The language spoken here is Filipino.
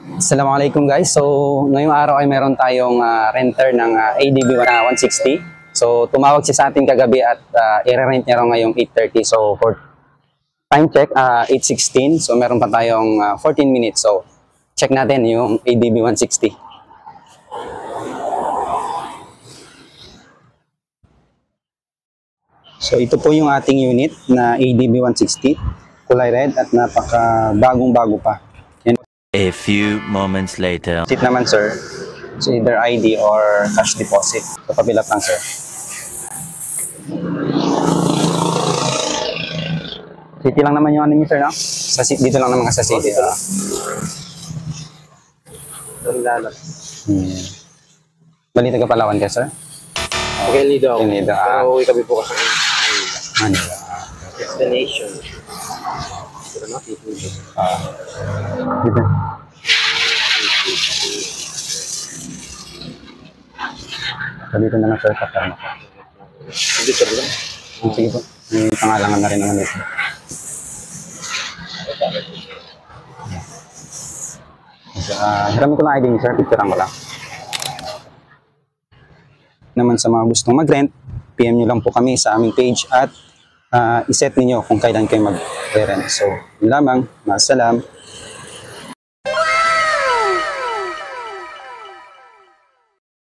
Assalamualaikum guys. So, ngayong araw ay meron tayong renter ng ADB 160. So, tumawag siya sa atin kagabi at i-rent niya raw ngayong 8:30. So, for time check, 8:16. So, meron pa tayong 14 minutes. So, check natin yung ADB 160. So, ito po yung ating unit na ADB 160. Kulay red at napaka bagong-bago pa. A few moments later. Seat naman sir, so either ID or cash deposit. So pabilap lang sir. City lang naman yung ano niyo sir, no? Dito lang naman sa city. Balita ka Palawan ka sir? Okay, Lido ako. Lido, Pero uwi kami po kasi Manila. destination. Pero not dito. Dito. So dito na lang sir, kapag ako. Hindi ka lang. Sige po, may pangalangan na rin naman dito. Hiramin ko lang ID niyo sir, picturean ko lang. Naman sa mga gustong mag-rent, PM nyo lang po kami sa aming page at iset niyo kung kailan kayo mag-rent. So, yun lamang. Masalam.